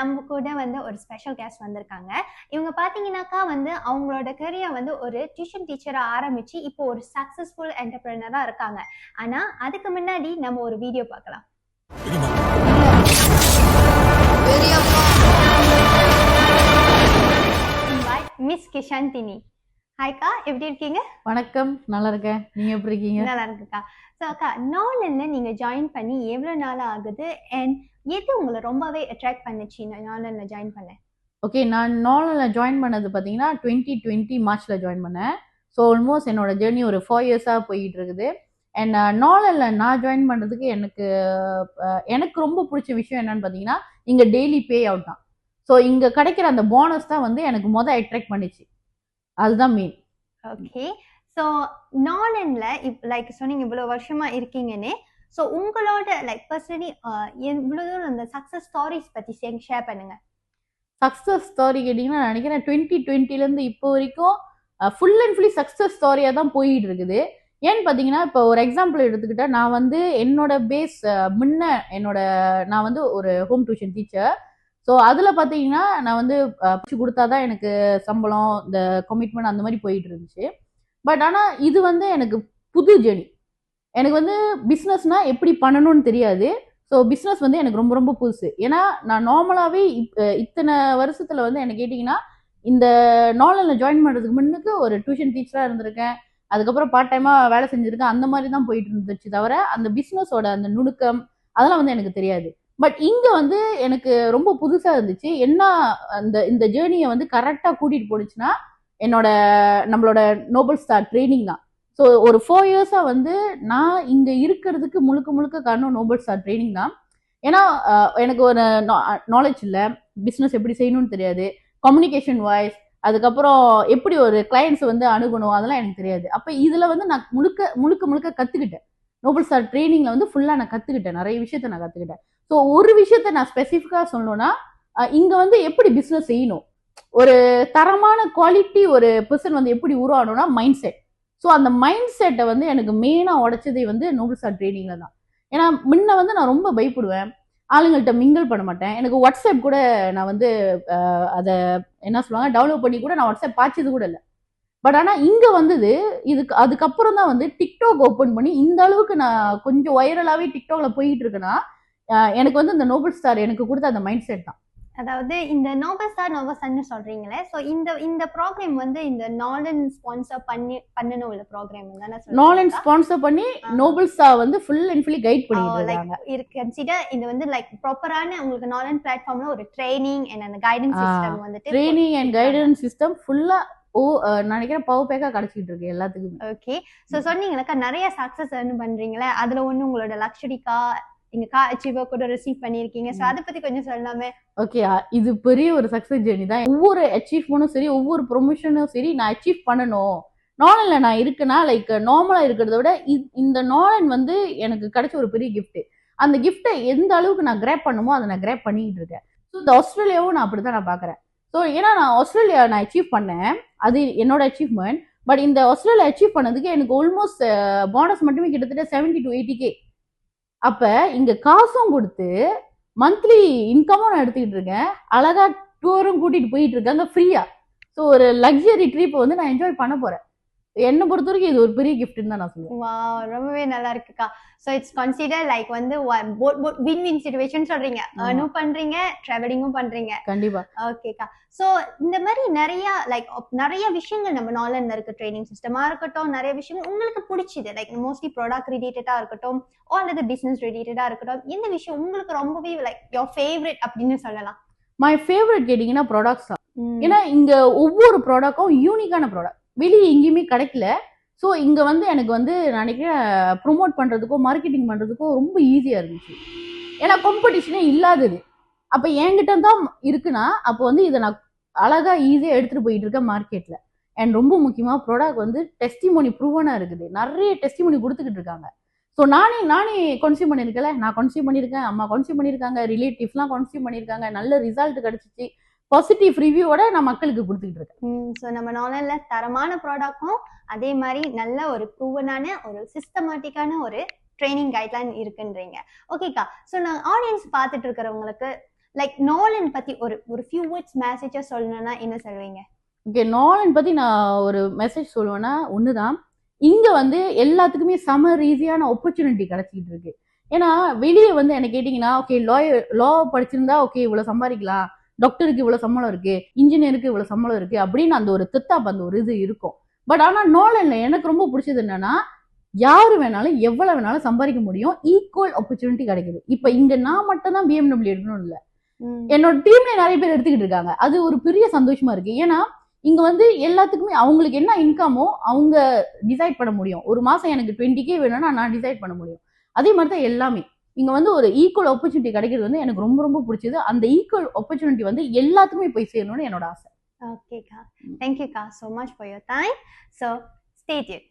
நம்ம கூட வந்து ஒரு ஸ்பெஷல் கெஸ்ட் வந்திருக்காங்க. இவங்க பார்த்தீங்கன்னாக்கா வந்து அவங்களோட கரியர் வந்து ஒரு டியூஷன் டீச்சரா ஆரம்பிச்சு இப்போ ஒரு சக்சஸ்ஃபுல் என்டர்பிரினரா இருக்காங்க. ஆனா அதுக்கு முன்னாடி நம்ம ஒரு வீடியோ பார்க்கலாம். மிஸ் கிஷாந்தினி. ஹாய்க்கா, எப்படி இருக்கீங்க? வணக்கம், நல்லா இருக்கேன். நீங்க எப்படி இருக்கீங்க? நல்லா இருக்குக்கா. ஸோ அக்கா, நாளில் நீங்க ஜாயின் பண்ணி எவ்வளவு நாள் ஆகுது அண்ட் எது உங்களை ரொம்பவே அட்ராக்ட் பண்ணுச்சு நாளில் ஜாயின் பண்ண? ஓகே, நான் நாளில் ஜாயின் பண்ணது பார்த்தீங்கன்னா 2020 மார்ச்ல ஜாயின் பண்ணேன். ஸோ ஆல்மோஸ்ட் என்னோட ஜேர்னி ஒரு 4 இயர்ஸாக போயிட்டு இருக்குது. அண்ட் நாளில் நான் ஜாயின் பண்ணுறதுக்கு எனக்கு ரொம்ப பிடிச்ச விஷயம் என்னன்னு பார்த்தீங்கன்னா, இங்கே டெய்லி பே அவுட் தான். ஸோ இங்கே கிடைக்கிற அந்த போனஸ் தான் வந்து எனக்கு அட்ராக்ட் பண்ணிச்சு. அதுதான் மெயின். ஓகே, ஸோ நாளின்ல லைக் சொன்னீங்க இவ்வளோ வருஷமா இருக்கீங்கன்னு. ஸோ உங்களோட லைக் பர்சனலி இவ்வளோ தூரம் அந்த சக்ஸஸ் ஸ்டாரிஸ் பற்றி ஷேர் பண்ணுங்க. சக்ஸஸ் ஸ்டோரி கேட்டிங்கன்னா நான் நினைக்கிறேன் 2020லேருந்து இப்போ வரைக்கும் ஃபுல் அண்ட் ஃபுல்லி சக்ஸஸ் ஸ்டோரியாக தான் போயிட்டு இருக்குது. ஏன்னு பார்த்தீங்கன்னா, இப்போ ஒரு எக்ஸாம்பிள் எடுத்துக்கிட்டா, நான் வந்து என்னோட பேஸ் நான் வந்து ஒரு ஹோம் டியூஷன் டீச்சர். ஸோ அதில் பார்த்தீங்கன்னா நான் வந்து பிடிச்சி கொடுத்தா தான் எனக்கு சம்பளம், இந்த கமிட்மெண்ட் அந்த மாதிரி போயிட்டு இருந்துச்சு. பட் ஆனால் இது வந்து எனக்கு புது ஜேர்னி. எனக்கு வந்து பிஸ்னஸ்னால் எப்படி பண்ணணும்னு தெரியாது. ஸோ பிஸ்னஸ் வந்து எனக்கு ரொம்ப ரொம்ப புதுசு. ஏன்னா நான் நார்மலாகவே இத்தனை வருஷத்தில் வந்து என்ன கேட்டிங்கன்னா, இந்த நாளில் ஜாயின் பண்ணுறதுக்கு முன்னுக்கு ஒரு டியூஷன் டீச்சராக இருந்திருக்கேன். அதுக்கப்புறம் பார்ட் டைமாக வேலை செஞ்சுருக்கேன். அந்த மாதிரி தான் போயிட்டு இருந்துச்சு தவிர, அந்த பிஸ்னஸோட அந்த நுணுக்கம் அதெல்லாம் வந்து எனக்கு தெரியாது. பட் இங்கே வந்து எனக்கு ரொம்ப புதுசாக இருந்துச்சு. என்ன இந்த ஜேர்னியை வந்து கரெக்டாக கூட்டிகிட்டு போணுச்சுன்னா நம்மளோட நோபல் ஸ்டார் ட்ரைனிங் தான். ஸோ ஒரு 4 இயர்ஸாக வந்து நான் இங்கே இருக்கிறதுக்கு முழுக்க காரணம் நோபல் ஸ்டார் ட்ரைனிங் தான். ஏன்னா எனக்கு ஒரு நாலேஜ் இல்லை, பிஸ்னஸ் எப்படி செய்யணும்னு தெரியாது, கம்யூனிகேஷன் வாய்ஸ், அதுக்கப்புறம் எப்படி ஒரு கிளையண்ட்ஸ் வந்து அணுகணும், அதெல்லாம் எனக்கு தெரியாது. அப்போ இதில் வந்து நான் முழுக்க கற்றுக்கிட்டேன். நோபல் ஸ்டார் ட்ரைனிங்கில் வந்து ஃபுல்லாக நான் கற்றுக்கிட்டேன், நிறைய விஷயத்த நான் கற்றுக்கிட்டேன். ஸோ ஒரு விஷயத்த நான் ஸ்பெசிஃபிக்காக சொல்லணும்னா, இங்கே வந்து எப்படி பிஸ்னஸ் செய்யணும், ஒரு தரமான குவாலிட்டி ஒரு பர்சன் வந்து எப்படி உருவாகணும்னா மைண்ட் செட். ஸோ அந்த மைண்ட் செட்டை வந்து எனக்கு மெயினாக உடைச்சதே வந்து நோபல் ஸ்டார் ட்ரைனிங்கில் தான். ஏன்னா முன்ன வந்து நான் ரொம்ப பயப்படுவேன், ஆளுங்கள்ட்ட மிங்கிள் பண்ண மாட்டேன். எனக்கு வாட்ஸ்அப் கூட நான் வந்து அதை என்ன சொல்லுவாங்க டெவலப் பண்ணி கூட நான் வாட்ஸ்அப் பார்த்தது கூட இல்லை. பட் ஆனால் இங்கே வந்தது அதுக்கப்புறம் தான் வந்து டிக்டாக் ஓப்பன் பண்ணி இந்த அளவுக்கு நான் கொஞ்சம் வைரலாகவே டிக்டாக்ல போயிட்டு இருக்கேன்னா, எனக்கு வந்து இந்த நோபல் ஸ்டார் எனக்கு கொடுத்த அந்த மைண்ட் செட் தான். அதாவது இந்த நோபல் ஸ்டார் சொல்றீங்களே, ஸோ இந்த ப்ரோக்ராம் வந்து இந்த நாலன் ஸ்பான்சர் பண்ணணும் உள்ள ப்ரோக்ராம் தானே? நாலன் ஸ்பான்சர் பண்ணி நோபல் ஸ்டார் வந்து ஃபுல் அண்ட் ஃபுல்லி கைட் பண்ணிட்டு இருக்காங்க. கன்சிடர் இது வந்து லைக் ப்ராப்பரான உங்களுக்கு நாலன் பிளாட்ஃபார்ம்ல ஒரு ட்ரைனிங் அண்ட் அந்த கைடன்ஸ் சிஸ்டம் வந்து ட்ரைனிங் அண்ட் கைடன்ஸ் சிஸ்டம் ஃபுல்லா நினைக்கிறேன் பவர் பேக்கா கிடைச்சிட்டு இருக்கு எல்லாத்துக்கும். ஓகே, ஸோ சொன்னீங்கன்னாக்கா நிறைய சக்சஸ் பண்ணுறீங்களே, அதுல ஒன்று உங்களோட லக்ஸரி கார் நீங்க கார் அச்சீவர் கூட ரிசீவ் பண்ணிருக்கீங்க. சோ அத பத்தி கொஞ்சம் சொல்லலாமே. ஓகே, இது பெரிய ஒரு சக்சஸ் ஜர்னி தான். ஒவ்வொரு அச்சீவ்மெண்ட்டும் சரி, ஒவ்வொரு ப்ரொமோஷனும் சரி, நான் அச்சீவ் பண்ணணும். நாளன்ல நான் இருக்குன்னா லைக் நார்மலா இருக்கிறத விட இந்த நாளன் வந்து எனக்கு கிடைச்ச ஒரு பெரிய கிஃப்ட். அந்த கிஃப்டை எந்த அளவுக்கு நான் கிராப் பண்ணுமோ அதை நான் கிராப் பண்ணிட்டு இருக்கேன். ஸோ இந்த ஆஸ்திரேலியாவும் நான் அப்படிதான் நான் பாக்குறேன். ஸோ ஏன்னா நான் ஆஸ்திரேலியா நான் அச்சீவ் பண்ணேன், அது என்னோட அச்சீவ்மெண்ட். பட் இந்த ஆஸ்திரேலியா அச்சீவ் பண்ணதுக்கு எனக்கு ஆல்மோஸ்ட் போனஸ் மட்டுமே கிட்டத்தட்ட 70 to 80K. அப்ப இங்க காசும் கொடுத்து மந்த்லி இன்கமும் நான் எடுத்துக்கிட்டு இருக்கேன், அழகா டூரும் கூட்டிட்டு போயிட்டு இருக்காங்க ஃப்ரீயா. ஸோ ஒரு லக்ஸரி ட்ரிப் வந்து நான் என்ஜாய் பண்ண போறேன். என்னை பொறுத்த வரைக்கும் இது ஒரு பெரிய கிஃப்ட்னு தான் நான் சொல்லுவேன். வாவ், ரொம்பவே நல்லா இருக்குக்கா. ஸோ இட்ஸ் கன்சிடர் லைக் வந்து வின் வின் சிச்சுவேஷன் சொல்றீங்க, ஏர்னும் பண்றீங்க, டிராவலிங்கும் பண்றீங்க. கண்டிப்பா. ஓகேக்கா, ஸோ இந்த மாதிரி நிறைய விஷயங்கள் நம்ம நாலன்ல இருக்கு. ட்ரைனிங் சிஸ்டமா இருக்கட்டும், நிறைய விஷயங்கள் உங்களுக்கு பிடிச்சது லைக் மோஸ்ட்லி ப்ராடக்ட் ரிலேட்டடா இருக்கட்டும், அல்லது பிசினஸ் ரிலேட்டடா இருக்கட்டும், எந்த விஷயம் உங்களுக்கு ரொம்பவே லைக் யோர் ஃபேவரட் அப்படின்னு சொல்லலாம்? மை ஃபேவரட் கேட்டிங்கன்னா ப்ராடக்ட்ஸ் தான். ஏன்னா இங்க ஒவ்வொரு ப்ராடக்டும் யூனிக்கான ப்ராடக்ட், வெளியே எங்கேயுமே கிடைக்கல. ஸோ இங்கே வந்து எனக்கு வந்து நினைக்கிறேன் ப்ரொமோட் பண்ணுறதுக்கோ மார்க்கெட்டிங் பண்ணுறதுக்கோ ரொம்ப ஈஸியாக இருந்துச்சு. ஏன்னா காம்படிஷனே இல்லாதது. அப்போ என்கிட்ட தான் இருக்குன்னா அப்போ வந்து இதை நான் அழகாக ஈஸியாக எடுத்துகிட்டு போயிட்டு இருக்கேன் மார்க்கெட்டில். அண்ட் ரொம்ப முக்கியமாக ப்ராடக்ட் வந்து டெஸ்டிமோனி ப்ரூவனாக இருக்குது, நிறைய டெஸ்டிமோனி கொடுத்துக்கிட்டு இருக்காங்க. ஸோ நானே கன்சியூம் பண்ணியிருக்கல, நான் கன்சியூம் பண்ணியிருக்கேன், அம்மா கன்சியூம் பண்ணியிருக்காங்க, ரிலேட்டிவ்ஸ்லாம் கன்சியூம் பண்ணியிருக்காங்க, நல்ல ரிசல்ட் கிடைச்சிச்சு, பாசிட்டிவ் ரிவ்யூவோட நான் மக்களுக்கு கொடுத்துக்கிட்டு இருக்கேன். ஸோ நம்ம நாளில் தரமான ப்ராடக்டும் அதே மாதிரி நல்ல ஒரு ப்ரூவனான ஒரு சிஸ்டமேட்டிக்கான ஒரு ட்ரைனிங் கைட்லைன் இருக்குன்றீங்க. ஓகேக்கா, ஸோ நான் ஆடியன்ஸ் பார்த்துட்டு இருக்கிறவங்களுக்கு லைக் நோலன் பத்தி ஒரு ஃபியூ வேர்ட்ஸ் மெசேஜஸ் சொல்லணும்னா என்ன சொல்வீங்க? ஓகே, நோலன் பத்தி நான் ஒரு மெசேஜ் சொல்லுவேன்னா ஒண்ணுதான், இங்க வந்து எல்லாத்துக்குமே சம ரீதியான ஆப்பர்ச்சுனிட்டி கிடைச்சிட்டு இருக்கு. ஏன்னா வெளியே வந்து என்ன கேட்டீங்கன்னா, ஓகே லா படிச்சிருந்தா ஓகே இவ்வளவு சம்பாதிக்கலாம், டாக்டருக்கு இவ்வளவு சம்பளம் இருக்கு, இன்ஜினியருக்கு இவ்வளவு சம்பளம் இருக்கு அப்படின்னு அந்த ஒரு தித்தாப் அந்த ஒரு இது இருக்கும். பட் ஆனா நோலன்ல எனக்கு ரொம்ப பிடிச்சது என்னன்னா, யாரு வேணாலும் எவ்வளவு வேணாலும் சம்பாதிக்க முடியும், ஈக்குவல் ஆப்பர்ச்சுனிட்டி கிடைக்குது. இப்ப இங்க நான் மட்டும் தான் BMW எடுக்கணும் இல்ல, என்னோட டீம்ல நிறைய பேர் எடுத்துக்கிட்டு இருக்காங்க. அது ஒரு பெரிய சந்தோஷமா இருக்கு. ஏன்னா இங்க வந்து எல்லாத்துக்குமே அவங்களுக்கு என்ன இன்கமோ அவங்க டிசைட் பண்ண முடியும். ஒரு மாசம் எனக்கு 20K வேணும்னா நான் டிசைட் பண்ண முடியும். அதே மாதிரி தான் எல்லாமே இங்க வந்து ஒரு ஈக்குவல் ஆப்பர்ச்சுனிட்டி கிடைக்கிறது வந்து எனக்கு ரொம்ப ரொம்ப பிடிச்சது. அந்த ஈக்குவல் ஆப்பர்ச்சுனிட்டி வந்து எல்லாத்துக்குமே போய் சேரணும்னு என்னோட ஆசை. ஓகேக்கா, தேங்க்யூக்கா so much for your time. So stay tuned.